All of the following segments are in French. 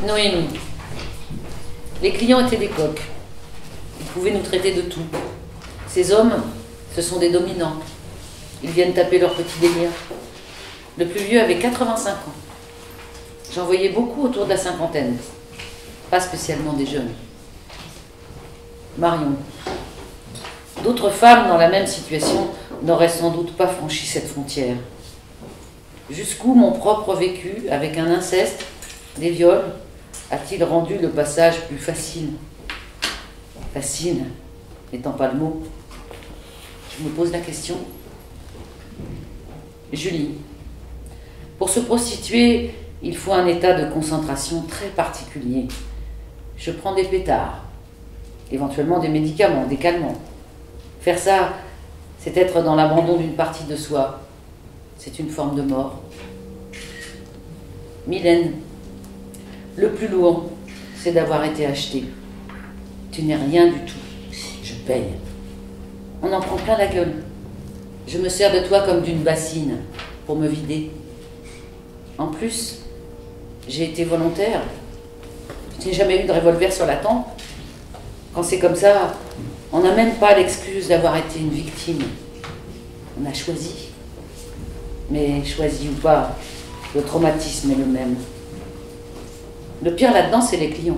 Noémie. Les clients étaient des coqs. Ils pouvaient nous traiter de tout. Ces hommes, ce sont des dominants. Ils viennent taper leur petit délire. Le plus vieux avait 85 ans. J'en voyais beaucoup autour de la cinquantaine. Pas spécialement des jeunes. Marion. D'autres femmes dans la même situation n'auraient sans doute pas franchi cette frontière. Jusqu'où mon propre vécu, avec un inceste, des viols, a-t-il rendu le passage plus facile? Facile n'étant pas le mot. Je me pose la question. Julie. Pour se prostituer, il faut un état de concentration très particulier. Je prends des pétards, éventuellement des médicaments, des calmants. Faire ça, c'est être dans l'abandon d'une partie de soi. C'est une forme de mort. Mylène. Le plus lourd, c'est d'avoir été acheté. Tu n'es rien du tout. Je paye. On en prend plein la gueule. Je me sers de toi comme d'une bassine pour me vider. En plus, j'ai été volontaire. Je n'ai jamais eu de revolver sur la tempe. Quand c'est comme ça, on n'a même pas l'excuse d'avoir été une victime. On a choisi. Mais choisi ou pas, le traumatisme est le même. Le pire là-dedans, c'est les clients.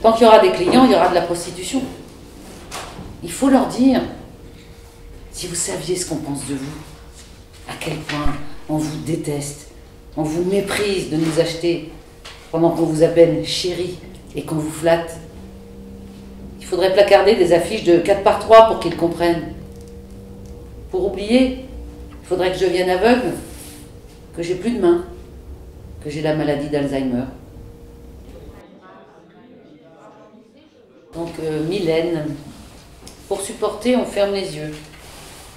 Tant qu'il y aura des clients, il y aura de la prostitution. Il faut leur dire, si vous saviez ce qu'on pense de vous, à quel point on vous déteste, on vous méprise de nous acheter pendant qu'on vous appelle chérie et qu'on vous flatte. Il faudrait placarder des affiches de 4x3 pour qu'ils comprennent. Pour oublier, il faudrait que je devienne aveugle, que j'ai plus de mains, que j'ai la maladie d'Alzheimer. Donc Mylène, pour supporter, on ferme les yeux.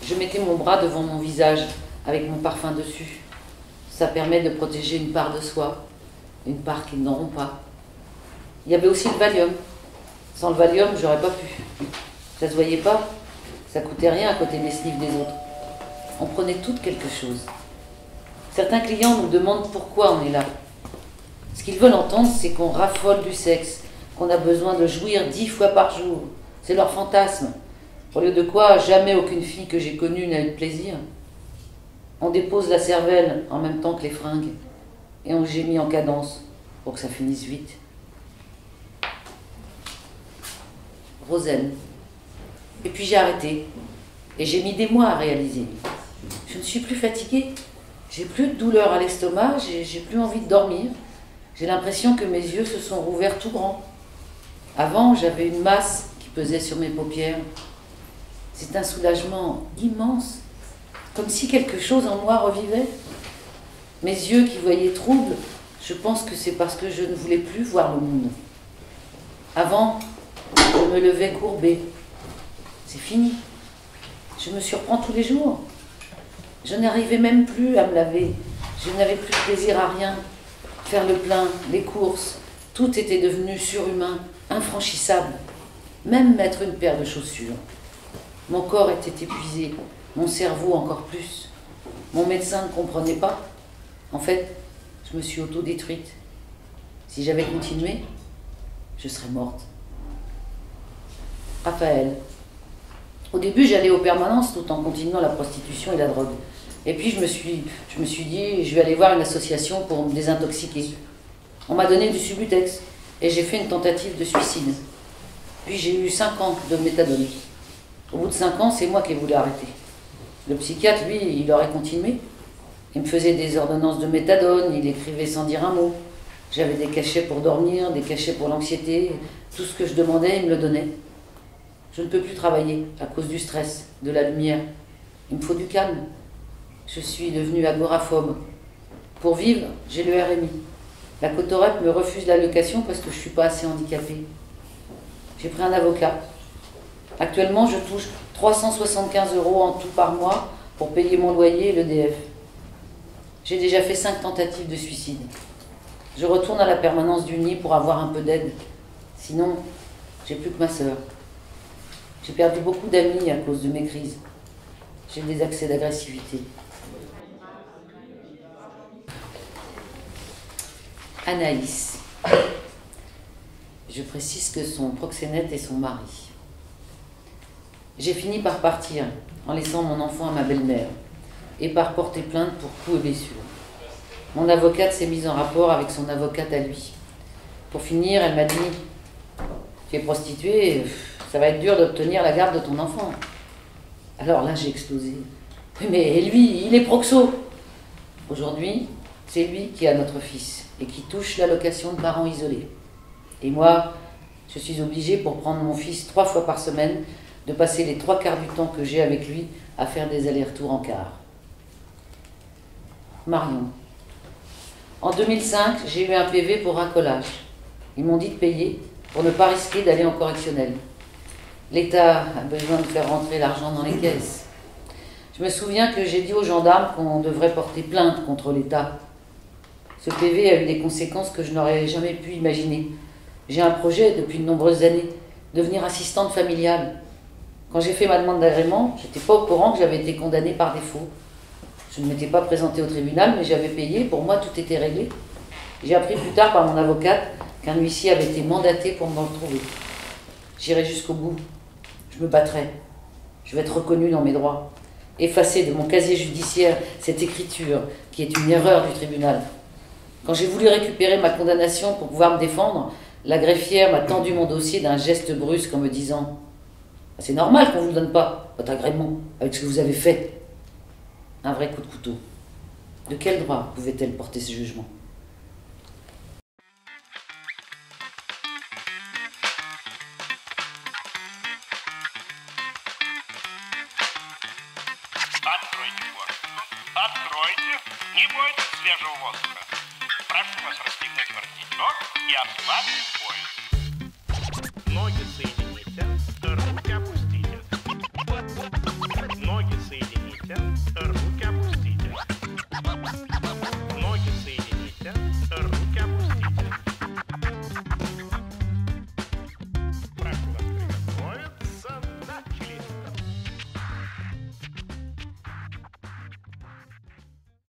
Je mettais mon bras devant mon visage avec mon parfum dessus. Ça permet de protéger une part de soi, une part qu'ils n'auront pas. Il y avait aussi le Valium. Sans le Valium, j'aurais pas pu. Ça se voyait pas, ça coûtait rien à côté des sniffs des autres. On prenait toutes quelque chose. Certains clients nous demandent pourquoi on est là. Ce qu'ils veulent entendre, c'est qu'on raffole du sexe, qu'on a besoin de jouir 10 fois par jour. C'est leur fantasme. Au lieu de quoi, jamais aucune fille que j'ai connue n'a eu de plaisir. On dépose la cervelle en même temps que les fringues et on gémit en cadence pour que ça finisse vite. Rosen. Et puis j'ai arrêté. Et j'ai mis des mois à réaliser. Je ne suis plus fatiguée. J'ai plus de douleur à l'estomac, j'ai plus envie de dormir. J'ai l'impression que mes yeux se sont rouverts tout grands. Avant, j'avais une masse qui pesait sur mes paupières. C'est un soulagement immense, comme si quelque chose en moi revivait. Mes yeux qui voyaient trouble, je pense que c'est parce que je ne voulais plus voir le monde. Avant, je me levais courbée. C'est fini. Je me surprends tous les jours. Je n'arrivais même plus à me laver. Je n'avais plus de plaisir à rien. Faire le plein, les courses, tout était devenu surhumain, infranchissable. Même mettre une paire de chaussures. Mon corps était épuisé, mon cerveau encore plus. Mon médecin ne comprenait pas. En fait, je me suis autodétruite. Si j'avais continué, je serais morte. Raphaël. Au début, j'allais aux permanences tout en continuant la prostitution et la drogue. Et puis, je me suis dit, je vais aller voir une association pour me désintoxiquer. On m'a donné du Subutex et j'ai fait une tentative de suicide. Puis, j'ai eu 5 ans de méthadone. Au bout de 5 ans, c'est moi qui ai voulu arrêter. Le psychiatre, lui, il aurait continué. Il me faisait des ordonnances de méthadone, il écrivait sans dire un mot. J'avais des cachets pour dormir, des cachets pour l'anxiété. Tout ce que je demandais, il me le donnait. Je ne peux plus travailler à cause du stress, de la lumière. Il me faut du calme. Je suis devenue agoraphobe. Pour vivre, j'ai le RMI. La Cotorep me refuse l'allocation parce que je ne suis pas assez handicapée. J'ai pris un avocat. Actuellement, je touche 375 € en tout par mois pour payer mon loyer et l'EDF. J'ai déjà fait 5 tentatives de suicide. Je retourne à la permanence du nid pour avoir un peu d'aide. Sinon, j'ai plus que ma sœur. J'ai perdu beaucoup d'amis à cause de mes crises. J'ai des accès d'agressivité. Anaïs. Je précise que son proxénète est son mari. J'ai fini par partir, en laissant mon enfant à ma belle-mère, et par porter plainte pour coups et blessures. Mon avocate s'est mise en rapport avec son avocate à lui. Pour finir, elle m'a dit « Tu es prostituée, ça va être dur d'obtenir la garde de ton enfant. » Alors là, j'ai explosé. « Oui, mais lui, il est proxo. » Aujourd'hui, c'est lui qui a notre fils et qui touche l'allocation de parents isolés. Et moi, je suis obligée, pour prendre mon fils 3 fois par semaine, de passer les 3/4 du temps que j'ai avec lui à faire des allers-retours en car. Marion. En 2005, j'ai eu un PV pour racolage. Ils m'ont dit de payer pour ne pas risquer d'aller en correctionnel. L'État a besoin de faire rentrer l'argent dans les caisses. Je me souviens que j'ai dit aux gendarmes qu'on devrait porter plainte contre l'État. Ce PV a eu des conséquences que je n'aurais jamais pu imaginer. J'ai un projet depuis de nombreuses années, devenir assistante familiale. Quand j'ai fait ma demande d'agrément, je n'étais pas au courant que j'avais été condamnée par défaut. Je ne m'étais pas présentée au tribunal, mais j'avais payé, pour moi tout était réglé. J'ai appris plus tard par mon avocate qu'un huissier avait été mandaté pour me retrouver. J'irai jusqu'au bout, je me battrai, je vais être reconnue dans mes droits. Effacer de mon casier judiciaire cette écriture qui est une erreur du tribunal. Quand j'ai voulu récupérer ma condamnation pour pouvoir me défendre, la greffière m'a tendu mon dossier d'un geste brusque en me disant « C'est normal qu'on ne vous le donne pas, votre agrément, avec ce que vous avez fait. » Un vrai coup de couteau. De quel droit pouvait-elle porter ce jugement? Откройте форточку. Откройте. Не бойтесь свежего воздуха. Прошу вас расстегнуть воротничок и ослабить пояс.